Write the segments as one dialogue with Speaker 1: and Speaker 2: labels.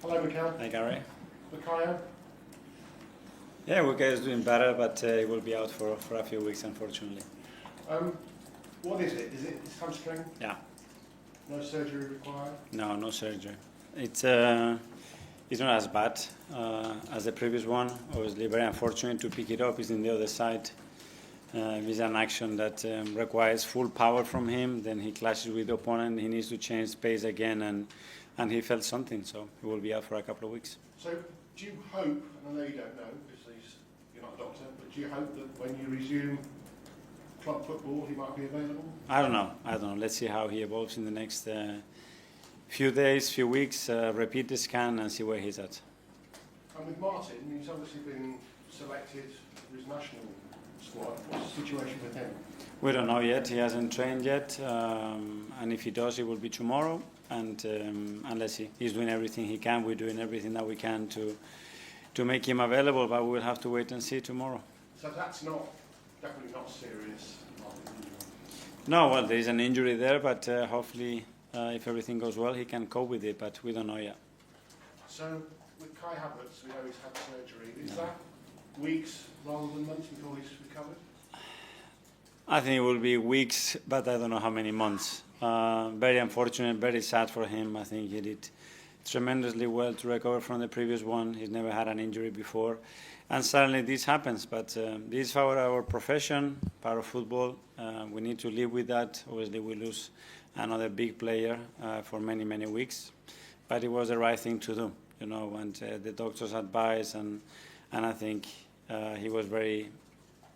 Speaker 1: Hello, Mikel.
Speaker 2: Hi, Gary.
Speaker 1: Makayo.
Speaker 2: Yeah, Mikel is doing better, but he will be out for a few weeks, unfortunately.
Speaker 1: What is it? Is it his hamstring?
Speaker 2: Yeah.
Speaker 1: No surgery required?
Speaker 2: No surgery. It's not as bad as the previous one. Obviously, very unfortunate to pick it up. It's in the other side. It's an action that requires full power from him. Then he clashes with the opponent. He needs to change pace again, and he felt something, so he will be out for a couple of weeks.
Speaker 1: So, do you hope, and I know you don't know because you're not a doctor, but do you hope that when you resume club football, he might be available?
Speaker 2: I don't know. Let's see how he evolves in the next few days, few weeks. Repeat the scan and see where he's at.
Speaker 1: And with Martin, he's obviously been selected for his national squad. What's the situation with him?
Speaker 2: We don't know yet. He hasn't trained yet, and if he does, it will be tomorrow. And let's see. He's doing everything he can. We're doing everything that we can to make him available, but we'll have to wait and see tomorrow.
Speaker 1: So that's definitely not serious.
Speaker 2: No, well, there is an injury there, but hopefully, if everything goes well, he can cope with it. But we don't know yet.
Speaker 1: So with Kai Havertz, we know he's had surgery. Is that weeks rather than months before he's recovered?
Speaker 2: I think it will be weeks, but I don't know how many months. Very unfortunate, very sad for him. I think he did tremendously well to recover from the previous one. He's never had an injury before. And suddenly this happens, but this is our profession, part of football. We need to live with that. Obviously, we lose another big player for many, many weeks. But it was the right thing to do, and the doctor's advice, and I think he was very,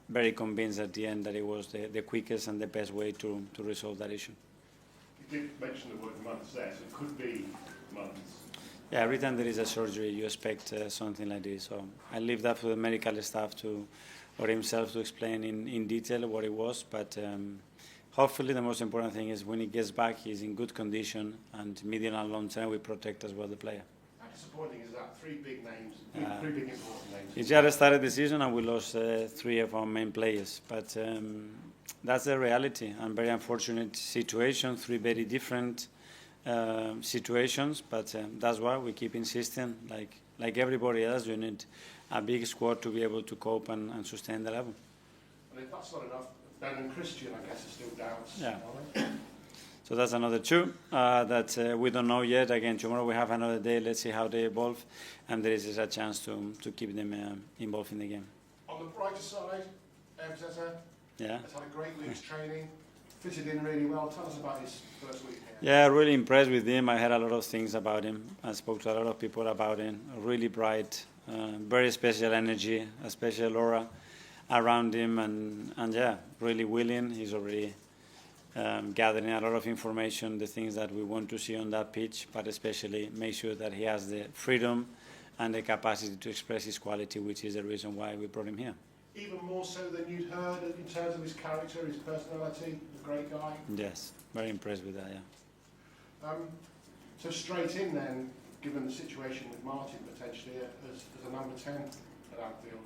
Speaker 2: very convinced at the end that it was the quickest and the best way to resolve that issue.
Speaker 1: You did mention the word months there, so it could be months.
Speaker 2: Yeah, every time there is a surgery, you expect something like this. So I leave that for the medical staff or himself to explain in detail what it was. But hopefully the most important thing is when he gets back, he's in good condition, and medium and long term, we protect as well the player.
Speaker 1: How disappointing is that? Three big names, three big important names.
Speaker 2: He just started the season and we lost three of our main players. But that's the reality, and very unfortunate situation, three very different situations, but that's why we keep insisting, like everybody else, you need a big squad to be able to cope and sustain the level.
Speaker 1: And if that's not enough, Ben and Christian, I guess, are still doubts.
Speaker 2: Yeah. So that's another two that we don't know yet. Again, tomorrow we have another day. Let's see how they evolve, and there is a chance to keep them involved in the game.
Speaker 1: On the brighter side, Arteta has had a great week's training. Fitted in really well. Tell us about his first week here.
Speaker 2: Yeah, really impressed with him. I heard a lot of things about him. I spoke to a lot of people about him. Really bright, very special energy, a special aura around him, and yeah, really willing. He's already gathering a lot of information, the things that we want to see on that pitch, but especially make sure that he has the freedom and the capacity to express his quality, which is the reason why we brought him here.
Speaker 1: Even more so than you'd heard in terms of his character, his personality, a great guy.
Speaker 2: Yes, very impressed with that, yeah.
Speaker 1: So straight in then, given the situation with Martin potentially as a number 10 at Anfield.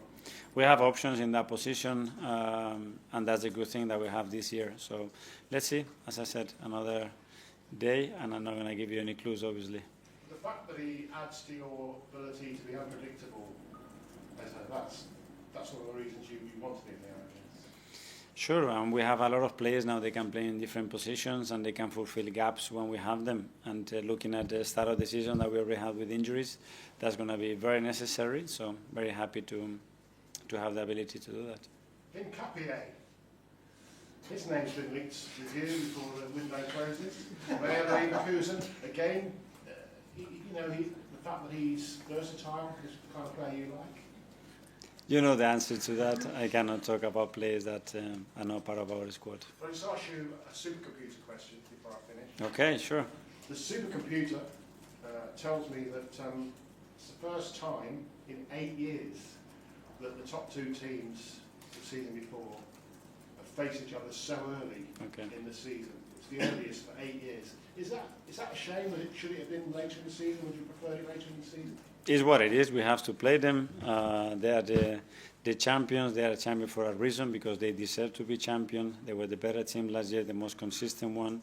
Speaker 2: We have options in that position, and that's a good thing that we have this year. So let's see, as I said, another day, and I'm not going to give you any clues, obviously.
Speaker 1: The fact that he adds to your ability to be unpredictable, that's one of the reasons you wanted him there, I guess.
Speaker 2: Sure, and we have a lot of players now. They can play in different positions and they can fulfill gaps when we have them. And looking at the start of the season that we already had with injuries, that's going to be very necessary. So very happy to have the ability to do that.
Speaker 1: Hincapié. His name's been linked with you before the window closes. Bayer Leverkusen, again, the fact that he's versatile is the kind of player you like.
Speaker 2: You know the answer to that. I cannot talk about players that are not part of our squad.
Speaker 1: Well, I'll just ask you a supercomputer question before I finish.
Speaker 2: Okay, sure.
Speaker 1: The supercomputer tells me that it's the first time in 8 years that the top two teams the season before have faced each other so early in the season. It's the earliest for 8 years. Is that a shame? Should it have been later in the season? Would you prefer it later in the season?
Speaker 2: Is what it is. We have to play them. They are the champions. They are a champion for a reason, because they deserve to be champion. They were the better team last year, the most consistent one,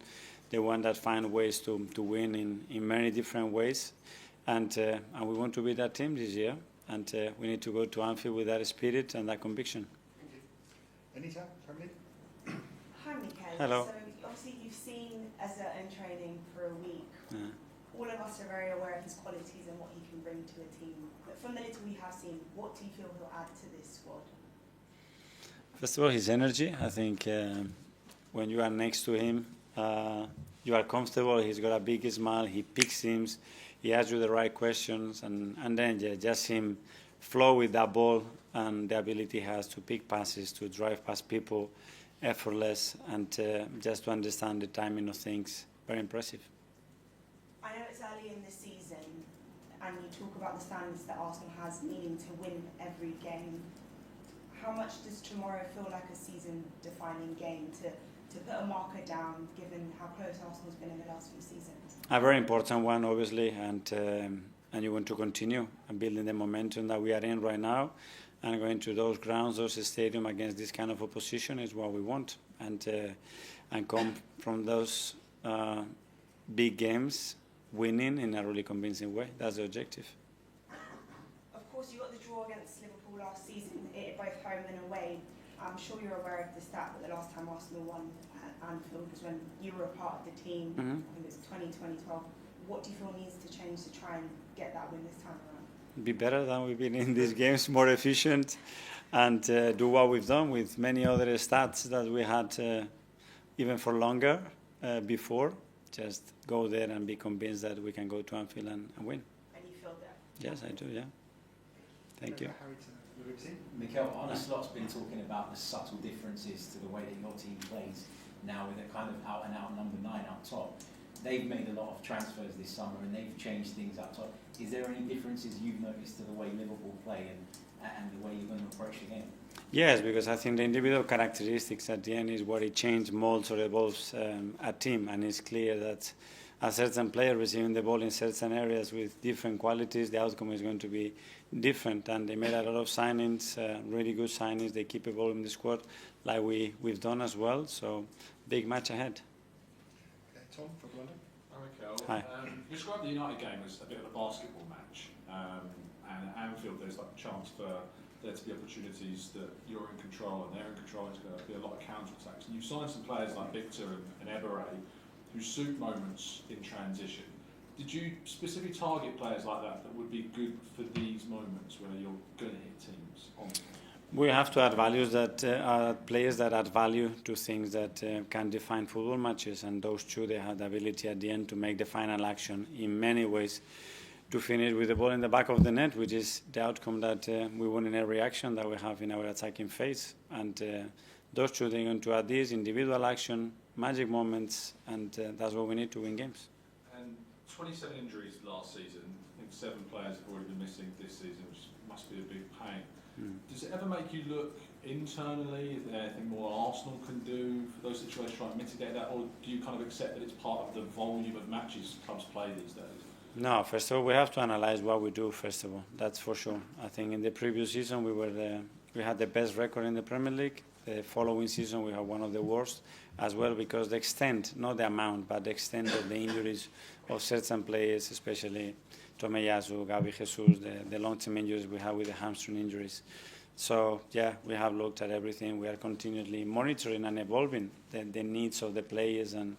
Speaker 2: the one that find ways to win in many different ways. and we want to be that team this year, and we need to go to Anfield with that spirit and that conviction.
Speaker 1: Thank you. Anita, Premier League?
Speaker 3: Hi, Mikel.
Speaker 2: Hello.
Speaker 3: So obviously you've seen Eze in training for a week.
Speaker 2: Yeah.
Speaker 3: All of us are very aware of his qualities and what he can bring to a team. But from the little we have seen, what do you feel he'll add to this squad?
Speaker 2: First of all, his energy. I think when you are next to him, you are comfortable. He's got a big smile. He picks teams. He asks you the right questions, and then just him flow with that ball and the ability he has to pick passes, to drive past people, effortless, and just to understand the timing of things. Very impressive.
Speaker 3: I know it's early in the season, and you talk about the standards that Arsenal has, needing to win every game. How much does tomorrow feel like a season-defining game to put a marker down, given how close Arsenal's been in the last few seasons?
Speaker 2: A very important one, obviously, and you want to continue and building the momentum that we are in right now, and going to those grounds, those stadiums against this kind of opposition is what we want, and come from those big games winning in a really convincing way. That's the objective.
Speaker 3: Of course, you got the draw against Liverpool last season, both home and away. I'm sure you're aware of the stat that the last time Arsenal won at Anfield was when you were a part of the team. I think it was 2012. What do you feel needs to change to try and get that win this time around?
Speaker 2: Be better than we've been in these games, more efficient, and do what we've done with many other stats that we had even for longer before. Just go there and be convinced that we can go to Anfield and win.
Speaker 3: And you feel that?
Speaker 2: Yes, I do, yeah. Thank you.
Speaker 4: Mikel, Arne Slot's been talking about the subtle differences to the way that your team plays now with a kind of out-and-out number 9 up top. They've made a lot of transfers this summer and they've changed things up top. Is there any differences you've noticed to the way Liverpool play and the way you're going to approach the game?
Speaker 2: Yes, because I think the individual characteristics at the end is what it changes, molds or evolves a team, and it's clear that a certain player receiving the ball in certain areas with different qualities, the outcome is going to be different. And they made a lot of signings, really good signings. They keep evolving the squad like we've done as well. So big match ahead.
Speaker 1: Okay, Tom from London.
Speaker 5: Hi, Mikel.
Speaker 2: Hi.
Speaker 5: You described the United game as a bit of a basketball match, and at Anfield there's like a chance for there to be opportunities that you're in control and they're in control. There's going to be a lot of counter-attacks. And you've signed some players like Victor and Ebere who suit moments in transition. Did you specifically target players like that would be good for these moments where you're going to hit teams on?
Speaker 2: We have to add values that are players that add value to things that can define football matches, and those two, they have the ability at the end to make the final action in many ways, to finish with the ball in the back of the net, which is the outcome that we want in every action that we have in our attacking phase. And those two, they're going to add this individual action, magic moments, and that's what we need to win games.
Speaker 5: And 27 injuries last season. I think 7 players have already been missing this season, which must be a big pain. Does it ever make you look internally? Is there anything more Arsenal can do for those situations, try and mitigate that, or do you kind of accept that it's part of the volume of matches clubs play these days?
Speaker 2: No, first of all, we have to analyze what we do, first of all. That's for sure. I think in the previous season, we had the best record in the Premier League. The following season, we had one of the worst as well, because the extent, not the amount, but the extent of the injuries of certain players, especially Tomiyasu, Gabi Jesus, the long-term injuries we have with the hamstring injuries. So, yeah, we have looked at everything. We are continually monitoring and evolving the needs of the players and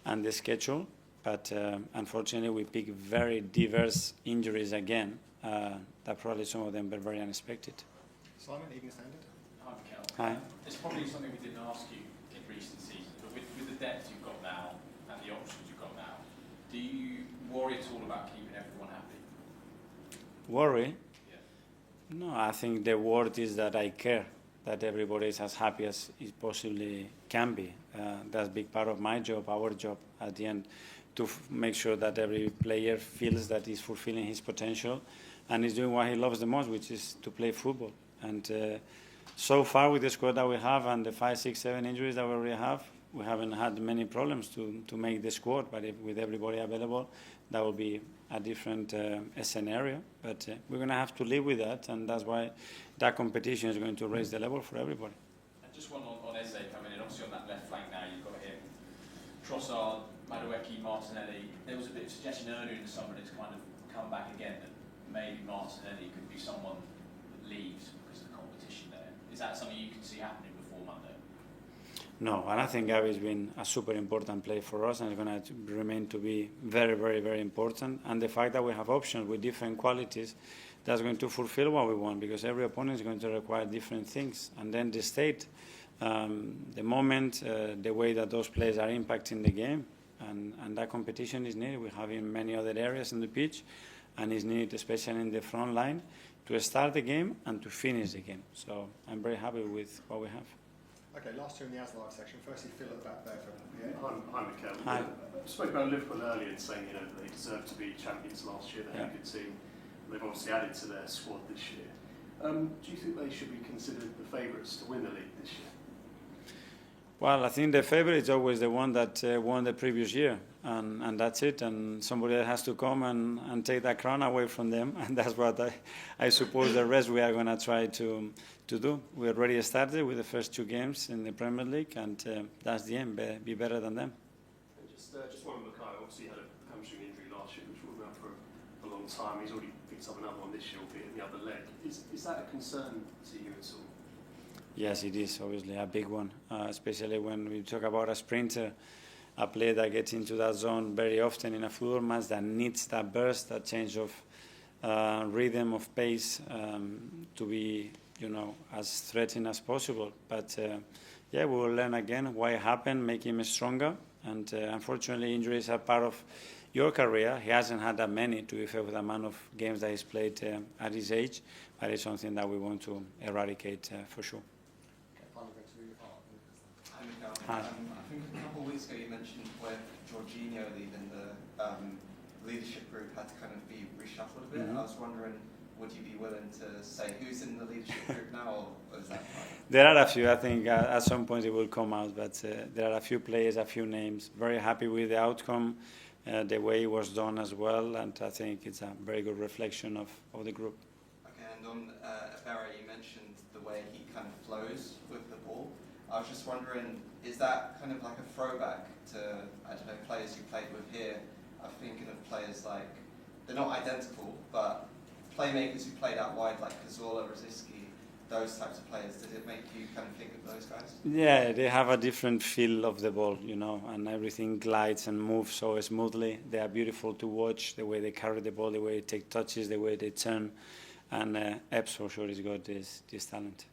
Speaker 2: the schedule. But unfortunately, we pick very diverse injuries again. That probably some of them were very unexpected.
Speaker 1: Simon, Evening Standard.
Speaker 6: Hi, Mikel.
Speaker 2: Hi.
Speaker 6: It's probably something we didn't ask you in recent seasons, but with the depth you've got now and the options you've got now, do you worry at all about keeping everyone happy?
Speaker 2: Worry?
Speaker 6: Yeah.
Speaker 2: No, I think the word is that I care that everybody is as happy as it possibly can be. That's a big part of my job, our job at the end, to make sure that every player feels that he's fulfilling his potential and is doing what he loves the most, which is to play football. And so far with the squad that we have and the 5, 6, 7 injuries that we already have, we haven't had many problems to make the squad. But with everybody available, that will be a different scenario. But we're going to have to live with that, and that's why that competition is going to raise the level for everybody.
Speaker 6: And just one on Eze coming in, obviously on that left flank now, you've got him, Trossard, Madueke, Martinelli. There was a bit of suggestion earlier in the summer that it's kind of come back maybe Martinelli could be someone that leaves because of the competition there. Is that something you can see happening before Monday?
Speaker 2: No, and I think Gavi's been a super important player for us, and is going to remain to be very, very, very important. And the fact that we have options with different qualities, that's going to fulfill what we want, because every opponent is going to require different things. And then the state, the moment, the way that those players are impacting the game, and that competition is needed. We have in many other areas in the pitch, and is needed especially in the front line to start the game and to finish the game. So I'm very happy with what we have.
Speaker 7: Okay, last two in the As Live section. Firstly, Phil at the back there from PA.
Speaker 8: I'm Mikel.
Speaker 2: Hi.
Speaker 8: Spoke about Liverpool earlier and saying they deserved to be champions last year. They had a good team. They've obviously added to their squad this year. Do you think they should be considered the favourites to win the league this year?
Speaker 2: Well, I think the favourite is always the one that won the previous year, and that's it. And somebody has to come and take that crown away from them, and that's what I suppose the rest we are going to try to do. We already started with the first 2 games in the Premier League, and that's the aim, be better than them.
Speaker 8: And just one on Mikel. Obviously, he had a hamstring injury last year, which ruled him out for a long time. He's already picked up another one this year, albeit in the other leg. Is that a concern to you at all?
Speaker 2: Yes, it is obviously a big one, especially when we talk about a sprinter, a player that gets into that zone very often in a football match, that needs that burst, that change of rhythm, of pace, to be, as threatening as possible. But we will learn again why it happened, make him stronger. And unfortunately, injuries are part of your career. He hasn't had that many, to be fair, with the amount of games that he's played at his age. But it's something that we want to eradicate for sure.
Speaker 9: Hi. I think a couple of weeks ago you mentioned where Jorginho leaving the leadership group had to kind of be reshuffled a bit. I was wondering, would you be willing to say who's in the leadership group now, or is that fine?
Speaker 2: There are a few. I think at some point it will come out, but there are a few players, a few names. Very happy with the outcome, the way it was done as well, and I think it's a very good reflection of the group.
Speaker 9: Okay, and on Barry, you mentioned the way he kind of flows with the ball. I was just wondering, is that kind of like a throwback to, I don't know, players you played with here? I'm thinking of players like, they're not identical, but playmakers who played out wide, like Cazorla, Rosicky, those types of players. Did it make you kind of think of those guys?
Speaker 2: Yeah, they have a different feel of the ball, and everything glides and moves so smoothly. They are beautiful to watch, the way they carry the ball, the way they take touches, the way they turn. And Epps for sure has got this talent.